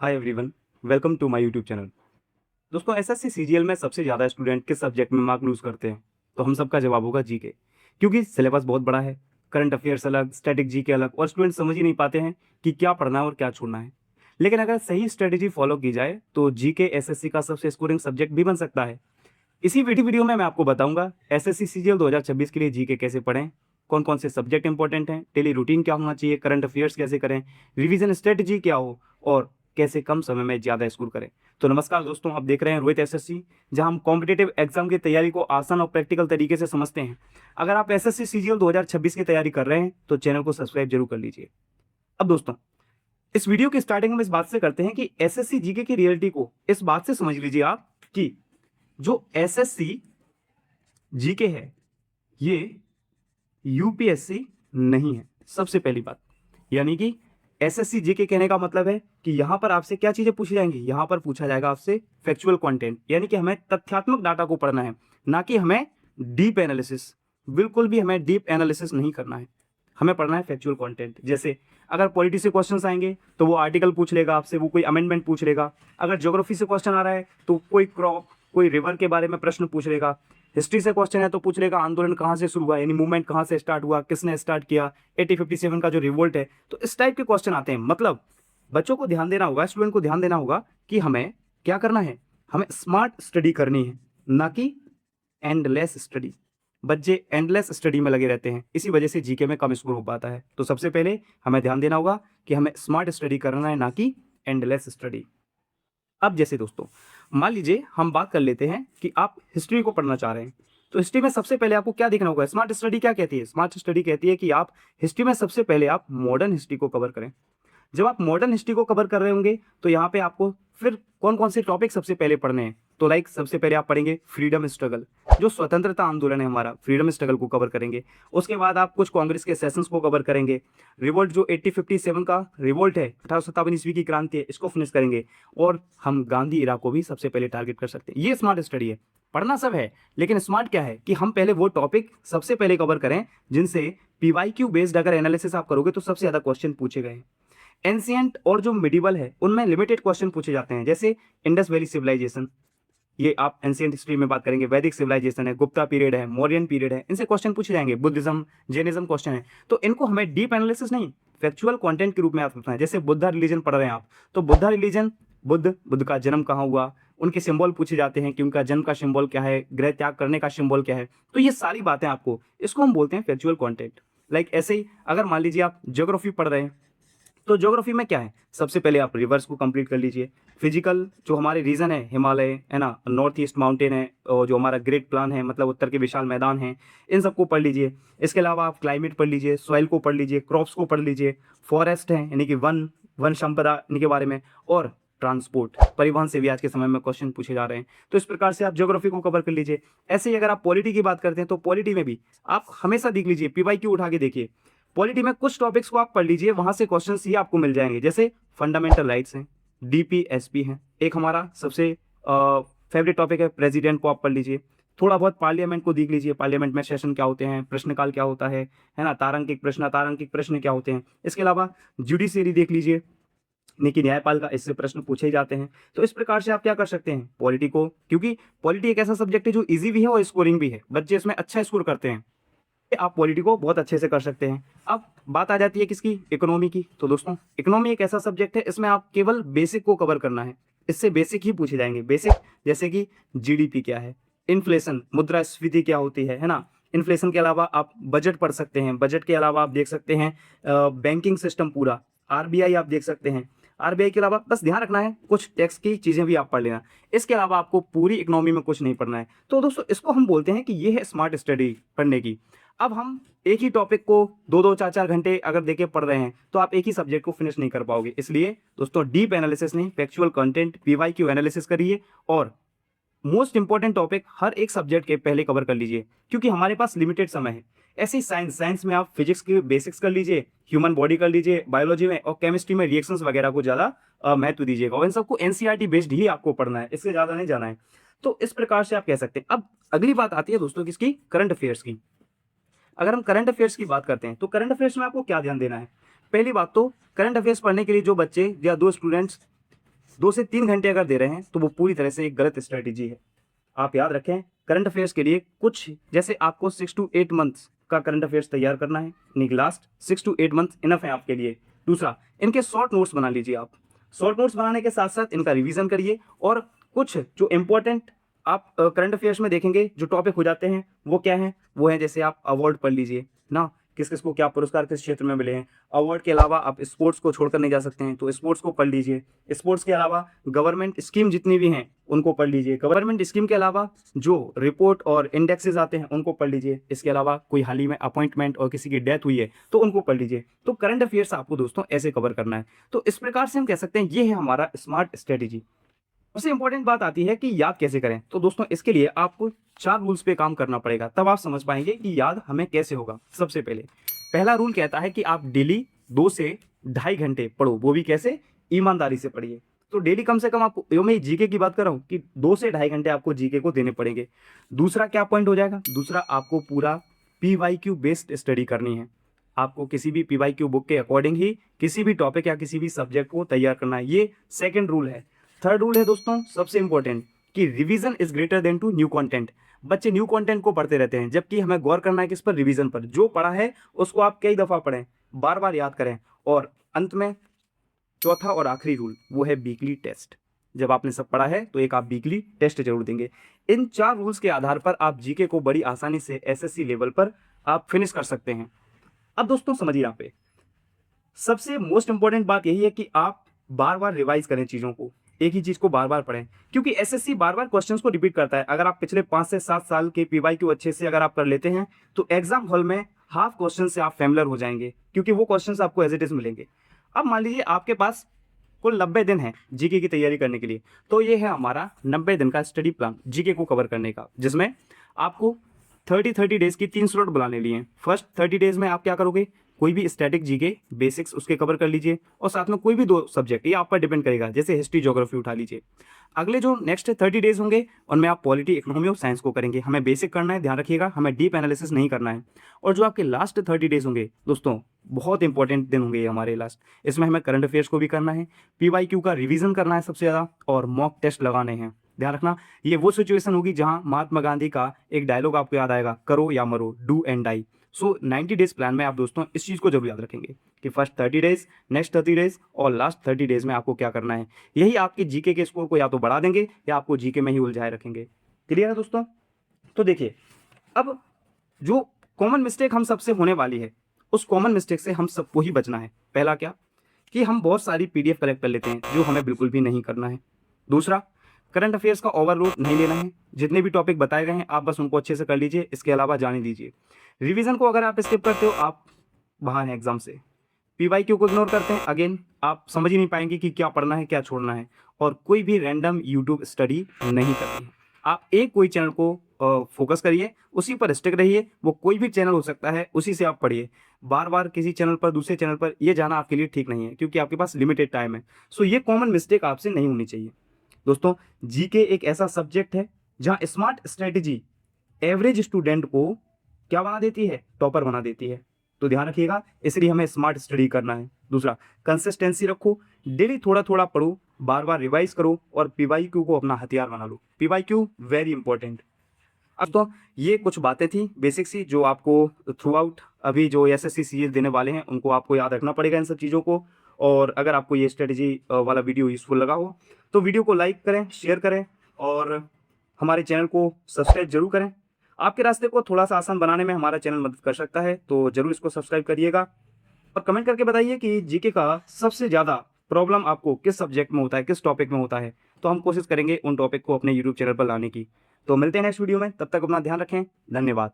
Hi everyone, welcome to my YouTube channel. दोस्तों, SSC CGL में सबसे ज़्यादा स्टूडेंट किस सब्जेक्ट में मार्क लूज़ करते हैं? तो हम सबका जवाब होगा जीके, क्योंकि सिलेबस बहुत बड़ा है। करंट अफेयर्स अलग, स्टैटिक जीके अलग, और स्टूडेंट समझ ही नहीं पाते हैं कि क्या पढ़ना है और क्या छोड़ना है। लेकिन अगर सही स्ट्रेटेजी फॉलो की जाए तो जीके एसएससी का सबसे स्कोरिंग सब्जेक्ट भी बन सकता है। इसी वीडियो में मैं आपको बताऊंगा एसएससी सीजीएल 2026 के लिए जीके कैसे पढ़ें, कौन कौन से सब्जेक्ट इंपॉर्टेंट हैं, डेली रूटीन क्या होना चाहिए, करंट अफेयर्स कैसे करें, रिवीजन स्ट्रेटजी क्या हो, और कैसे कम समय में ज़्यादा स्कोर करें। तो नमस्कार दोस्तों, आप देख रहे हैं रोहित एसएससी, जहां हम कॉम्पिटेटिव एग्जाम की तैयारी को आसान और प्रैक्टिकल तरीके से समझते हैं। अगर आप एसएससी सीजीएल 2026 की तैयारी कर रहे हैं तो चैनल को सब्सक्राइब जरूर कर लीजिए। अब दोस्तों, इस वीडियो की स्टार्टिंग में इस बात से करते हैं कि एसएससी जीके की रियलिटी को इस बात से समझ लीजिए आप कि जो एसएससी जीके है ये यूपीएससी नहीं है। सबसे पहली बात, यानी कि एसएससी जीके कहने का मतलब है कि यहां पर आपसे क्या चीजें पूछी जाएंगी। यहां पर पूछा जाएगा आपसे फैक्चुअल कंटेंट, यानी कि हमें तथ्यात्मक डाटा को पढ़ना है, ना कि हमें डीप एनालिसिस। बिल्कुल भी हमें डीप एनालिसिस नहीं करना है, हमें पढ़ना है फैक्चुअल कंटेंट। जैसे अगर पॉलिटी से क्वेश्चंस आएंगे तो वो आर्टिकल पूछ लेगा आपसे, वो कोई अमेंडमेंट पूछ लेगा। अगर ज्योग्राफी से क्वेश्चन आ रहा है तो कोई क्रॉप, कोई रिवर के बारे में प्रश्न पूछ लेगा। हिस्ट्री से क्वेश्चन है तो पूछ लेगा आंदोलन कहाँ से शुरू हुआ, यानी मूवमेंट कहाँ से स्टार्ट हुआ, किसने स्टार्ट किया, 1857 का जो रिवोल्ट है। तो इस टाइप के क्वेश्चन आते हैं। मतलब बच्चों को ध्यान देना होगा, स्टूडेंट को ध्यान देना होगा कि हमें क्या करना है, हमें स्मार्ट स्टडी करनी है, ना कि एंडलेस स्टडी। बच्चे एंडलेस स्टडी में लगे रहते हैं, इसी वजह से जीके में कम स्कोर हो पाता है। तो सबसे पहले हमें ध्यान देना होगा कि हमें स्मार्ट स्टडी करना है, ना कि एंडलेस स्टडी। अब जैसे दोस्तों, मान लीजिए हम बात कर लेते हैं कि आप हिस्ट्री को पढ़ना चाह रहे हैं, तो हिस्ट्री में सबसे पहले आपको क्या देखना होगा। स्मार्ट स्टडी क्या कहती है? स्मार्ट स्टडी कहती है कि आप हिस्ट्री में सबसे पहले आप मॉडर्न हिस्ट्री को कवर करें। जब आप मॉडर्न हिस्ट्री को कवर कर रहे होंगे तो यहाँ पे आपको फिर कौन कौन से टॉपिक सबसे पहले पढ़ने हैं। तो लाइक सबसे पहले आप पढ़ेंगे फ्रीडम स्ट्रगल, जो स्वतंत्रता आंदोलन है हमारा, फ्रीडम स्ट्रगल को कवर करेंगे। उसके बाद आप कुछ कांग्रेस के सेशंस को कवर करेंगे। रिवोल्ट जो 1857 का रिवोल्ट है, 1857 ईस्वी की क्रांति है, इसको फिनिश करेंगे। और हम गांधी इरा को भी सबसे पहले टारगेट कर सकते हैं। ये स्मार्ट स्टडी है। पढ़ना सब है, लेकिन स्मार्ट क्या है कि हम पहले वो टॉपिक सबसे पहले कवर करें जिनसे पीवाईक्यू बेस्ड अगर एनालिसिस आप करोगे तो सबसे ज्यादा क्वेश्चन पूछे गए। एंशियंट और जो मिडिवल है उनमें लिमिटेड क्वेश्चन पूछे जाते हैं, जैसे इंडस वैली सिविलाइजेशन, ये आप एंशियंट हिस्ट्री में बात करेंगे। वैदिक सिविलाइजेशन है, गुप्ता पीरियड है, मौर्यन पीरियड है, इनसे क्वेश्चन पूछे जाएंगे। बुद्धिज्म, जैनिज्म क्वेश्चन है, तो इनको हमें डीप एनालिसिस नहीं, फैक्चुअल कंटेंट के रूप में आप सोचना है। जैसे बुद्धा रिलीजन पढ़ रहे हैं आप, तो बुद्धा रिलीजन, बुद्ध का जन्म कहाँ हुआ, उनके सिंबल पूछे जाते हैं कि उनका जन्म का सिंबल क्या है, गृह त्याग करने का सिंबल क्या है। तो ये सारी बातें आपको, इसको हम बोलते हैं फैक्चुअल कंटेंट। लाइक ऐसे ही अगर मान लीजिए आप ज्योग्राफी पढ़ रहे हैं, तो ज्योग्राफी में क्या है, सबसे पहले आप रिवर्स को कंप्लीट कर लीजिए। फिजिकल जो हमारे रीजन है, हिमालय है ना, नॉर्थ ईस्ट माउंटेन है, और जो हमारा ग्रेट प्लान है, मतलब उत्तर के विशाल मैदान हैं, इन सबको पढ़ लीजिए। इसके अलावा आप क्लाइमेट पढ़ लीजिए, सॉइल को पढ़ लीजिए, क्रॉप्स को पढ़ लीजिए, फॉरेस्ट है यानी कि वन वन संपदा इनके बारे में, और ट्रांसपोर्ट, परिवहन से भी आज के समय में क्वेश्चन पूछे जा रहे हैं। तो इस प्रकार से आप ज्योग्राफी को कवर कर लीजिए। ऐसे ही अगर आप पॉलिटी की बात करते हैं तो पॉलिटी में भी आप हमेशा देख लीजिए, पीवाईक्यू उठा के देखिए। पॉलिटी में कुछ टॉपिक्स को आप पढ़ लीजिए, वहां से क्वेश्चंस ही आपको मिल जाएंगे। जैसे फंडामेंटल राइट्स हैं, डीपीएसपी है, एक हमारा सबसे फेवरेट टॉपिक है, प्रेसिडेंट को आप पढ़ लीजिए। थोड़ा बहुत पार्लियामेंट को देख लीजिए, पार्लियामेंट में सेशन क्या होते हैं, प्रश्नकाल क्या होता है ना, तारांकिक प्रश्न, अतारांकिक प्रश्न क्या होते हैं। इसके अलावा जुडिशियरी देख लीजिए, यानी कि न्यायपाल का इससे प्रश्न पूछे ही जाते हैं। तो इस प्रकार से आप क्या कर सकते हैं पॉलिटी को, क्योंकि पॉलिटी एक ऐसा सब्जेक्ट है जो इजी भी है और स्कोरिंग भी है, बच्चे इसमें अच्छा स्कोर करते हैं। आप पॉलिटी को बहुत अच्छे से कर सकते हैं। अब बात आ जाती है किसकी, इकोनॉमी की। तो दोस्तों, इकोनॉमी एक ऐसा सब्जेक्ट है, इसमें आप केवल बेसिक को कवर करना है, इससे बेसिक ही पूछे जाएंगे। बेसिक जैसे कि जीडीपी क्या है, इन्फ्लेशन, मुद्रास्फीति क्या होती है ना। इन्फ्लेशन के अलावा आप बजट पढ़ सकते हैं, बजट के अलावा आप देख सकते हैं बैंकिंग सिस्टम पूरा, आरबीआई आप देख सकते हैं। आरबीआई के अलावा बस ध्यान रखना है कुछ टैक्स की चीजें भी आप पढ़ लेना, इसके अलावा आपको पूरी इकोनॉमी में कुछ नहीं पढ़ना है। तो दोस्तों, इसको हम बोलते हैं कि ये है स्मार्ट स्टडी पढ़ने की। अब हम एक ही टॉपिक को 2-2 4-4 घंटे अगर देके पढ़ रहे हैं तो आप एक ही सब्जेक्ट को फिनिश नहीं कर पाओगे। इसलिए दोस्तों, डीप एनालिसिस नहीं, फैक्चुअल कंटेंट, पीवाईक्यू एनालिसिस करिए, और मोस्ट इंपॉर्टेंट टॉपिक हर एक सब्जेक्ट के पहले कवर कर लीजिए, क्योंकि हमारे पास लिमिटेड समय है। ऐसे ही साइंस में आप फिजिक्स के बेसिक्स कर लीजिए, ह्यूमन बॉडी कर लीजिए, बायोलॉजी में और केमिस्ट्री में रिएक्शंस वगैरह को ज़्यादा महत्व दीजिएगा, और इन सबको एनसीईआरटी बेस्ड ही आपको पढ़ना है, इससे ज़्यादा नहीं जाना है। तो इस प्रकार से आप कह सकते हैं। अब अगली बात आती है दोस्तों किसकी, करंट अफेयर्स की। अगर हम करंट अफेयर्स की बात करते हैं तो करंट अफेयर्स में आपको क्या ध्यान देना है। पहली बात तो, करंट अफेयर्स पढ़ने के लिए जो बच्चे या दो स्टूडेंट्स 2 से 3 घंटे अगर दे रहे हैं तो वो पूरी तरह से एक गलत स्ट्रेटेजी है। आप याद रखें, करंट अफेयर्स के लिए कुछ जैसे आपको 6 to 8 मंथ्स का करंट अफेयर्स तैयार करना है, यानी लास्ट 6 to 8 मंथ्स इनफ है आपके लिए। दूसरा, इनके शॉर्ट नोट्स बना लीजिए आप। शॉर्ट नोट्स बनाने के साथ साथ इनका रिवीजन करिए, और कुछ जो इंपॉर्टेंट आप करंट अफेयर्स में देखेंगे जो टॉपिक हो जाते हैं वो क्या है, वो है जैसे आप अवार्ड पढ़ लीजिए ना, किस किस को क्या पुरस्कार किस क्षेत्र में मिले हैं। अवार्ड के अलावा आप स्पोर्ट्स को छोड़कर नहीं जा सकते हैं, तो स्पोर्ट्स को पढ़ लीजिए। स्पोर्ट्स के अलावा गवर्नमेंट स्कीम जितनी भी हैं उनको पढ़ लीजिए। गवर्नमेंट स्कीम के अलावा जो रिपोर्ट और इंडेक्सेस आते हैं उनको पढ़ लीजिए। इसके अलावा कोई हाल ही में अपॉइंटमेंट और किसी की डेथ हुई है तो उनको पढ़ लीजिए। तो करंट अफेयर्स आपको दोस्तों ऐसे कवर करना है। तो इस प्रकार से हम कह सकते हैं ये है हमारा स्मार्ट स्ट्रेटेजी। सबसे इंपॉर्टेंट बात आती है कि याद कैसे करें। तो दोस्तों इसके लिए आपको 4 रूल्स पे काम करना पड़ेगा, तब आप समझ पाएंगे कि याद हमें कैसे होगा। सबसे पहले पहला रूल कहता है कि आप डेली 2 से 2.5 घंटे पढ़ो, वो भी कैसे, ईमानदारी से पढ़िए। तो डेली कम से कम आप, यो मैं जीके की बात कर रहा हूँ कि 2 से 2.5 घंटे आपको जीके को देने पड़ेंगे। दूसरा क्या पॉइंट हो जाएगा, दूसरा आपको पूरा PYQ बेस्ड स्टडी करनी है। आपको किसी भी PYQ बुक के अकॉर्डिंग ही किसी भी टॉपिक या किसी भी सब्जेक्ट को तैयार करना है, ये सेकेंड रूल है। थर्ड रूल है दोस्तों सबसे इंपॉर्टेंट कि revision is greater than to new content. बच्चे न्यू कंटेंट को पढ़ते रहते हैं, जबकि हमें गौर करना है किस पर, रिवीजन पर। जो पढ़ा है उसको आप कई दफा पढ़ें, बार बार याद करें। और अंत में चौथा और आखिरी रूल वो है वीकली टेस्ट। जब आपने सब पढ़ा है तो एक आप वीकली टेस्ट जरूर देंगे। इन 4 रूल्स के आधार पर आप जीके को बड़ी आसानी से SSC लेवल पर आप फिनिश कर सकते हैं। अब दोस्तों समझिए, यहाँ पे सबसे मोस्ट इंपॉर्टेंट बात यही है कि आप बार बार रिवाइज करें चीज़ों को, एक ही चीज़ को बार बार पढ़ें, क्योंकि SSC बार बार क्वेश्चंस को रिपीट करता है। अगर आप पिछले 5 से 7 साल के PYQ अच्छे से अगर आप कर लेते हैं तो एग्जाम हॉल में हाफ क्वेश्चन से आप फैमिलियर हो जाएंगे, क्योंकि वो क्वेश्चंस आपको एज इट इज मिलेंगे। अब मान लीजिए आपके पास कुल 90 दिन है जीके की तैयारी करने के लिए, तो ये है हमारा 90 दिन का स्टडी प्लान जीके को कवर करने का, जिसमें आपको 30 डेज की 3 स्लॉट बुलाने लिए हैं। फर्स्ट 30 डेज में आप क्या करोगे, कोई भी स्टैटिक जीके बेसिक्स उसके कवर कर लीजिए, और साथ में कोई भी 2 सब्जेक्ट, ये आप पर डिपेंड करेगा, जैसे हिस्ट्री ज्योग्राफी उठा लीजिए। अगले जो नेक्स्ट 30 डेज होंगे उनमें आप पॉलिटी इकोनॉमी और साइंस को करेंगे। हमें बेसिक करना है, ध्यान रखिएगा, हमें डीप एनालिसिस नहीं करना है। और जो आपके लास्ट 30 डेज होंगे दोस्तों, बहुत इंपॉर्टेंट दिन होंगे ये हमारे लास्ट। इसमें हमें करंट अफेयर्स को भी करना है, PYQ का रिवीजन करना है सबसे ज़्यादा, और मॉक टेस्ट लगाने हैं। ध्यान रखना, ये वो सिचुएशन होगी जहां महात्मा गांधी का एक डायलॉग आपको याद आएगा, करो या मरो, do and die. So 90 days plan में आप दोस्तों इस चीज़ को जरूर याद रखेंगे कि फर्स्ट 30 डेज, नेक्स्ट 30 डेज और लास्ट 30 डेज में आपको क्या करना है। यही आपके जीके के स्कोर को या तो बढ़ा देंगे या आपको जीके में ही उलझाए रखेंगे। क्लियर है दोस्तों? तो देखिए, अब जो कॉमन मिस्टेक हम सबसे होने वाली है, उस कॉमन मिस्टेक से हम सबको ही बचना है। पहला क्या, कि हम बहुत सारी PDF कलेक्ट कर लेते हैं, जो हमें बिल्कुल भी नहीं करना है। दूसरा, करंट अफेयर्स का ओवरलोड नहीं लेना है। जितने भी टॉपिक बताए गए हैं आप बस उनको अच्छे से कर लीजिए, इसके अलावा जाने दीजिए। रिवीजन को अगर आप स्किप करते हो, आप बाहर हैं एग्जाम से। PYQ को इग्नोर करते हैं, अगेन आप समझ ही नहीं पाएंगे कि क्या पढ़ना है क्या छोड़ना है। और कोई भी रैंडम यूट्यूब स्टडी नहीं करनी है। आप एक कोई चैनल को फोकस करिए, उसी पर स्टिक रहिए। वो कोई भी चैनल हो सकता है, उसी से आप पढ़िए। बार बार किसी चैनल पर दूसरे चैनल पर ये जाना आपके लिए ठीक नहीं है, क्योंकि आपके पास लिमिटेड टाइम है। सो ये कॉमन मिस्टेक आपसे नहीं होनी चाहिए। दोस्तों, जीके एक ऐसा सब्जेक्ट है जहां स्मार्ट स्ट्रेटेजी एवरेज स्टूडेंट को क्या बना देती है, टॉपर बना देती है। तो ध्यान रखिएगा, इसलिए हमें स्मार्ट स्टडी करना है। दूसरा, कंसिस्टेंसी रखो, डेली थोड़ा थोड़ा पढ़ो, बार बार रिवाइज करो, और PYQ को अपना हथियार बना लो। PYQ very important. अब तो ये कुछ बातें थी बेसिक सी, जो आपको थ्रू आउट अभी जो SSC सीरीज देने वाले हैं उनको आपको याद रखना पड़ेगा इन सब चीज़ों को। और अगर आपको ये स्ट्रेटेजी वाला वीडियो यूजफुल लगा हो तो वीडियो को लाइक करें, शेयर करें, और हमारे चैनल को सब्सक्राइब जरूर करें। आपके रास्ते को थोड़ा सा आसान बनाने में हमारा चैनल मदद कर सकता है, तो जरूर इसको सब्सक्राइब करिएगा। और कमेंट करके बताइए कि जीके का सबसे ज़्यादा प्रॉब्लम आपको किस सब्जेक्ट में होता है, किस टॉपिक में होता है। तो हम कोशिश करेंगे उन टॉपिक को अपने यूट्यूब चैनल पर लाने की। तो मिलते हैं नेक्स्ट वीडियो में, तब तक अपना ध्यान रखें। धन्यवाद।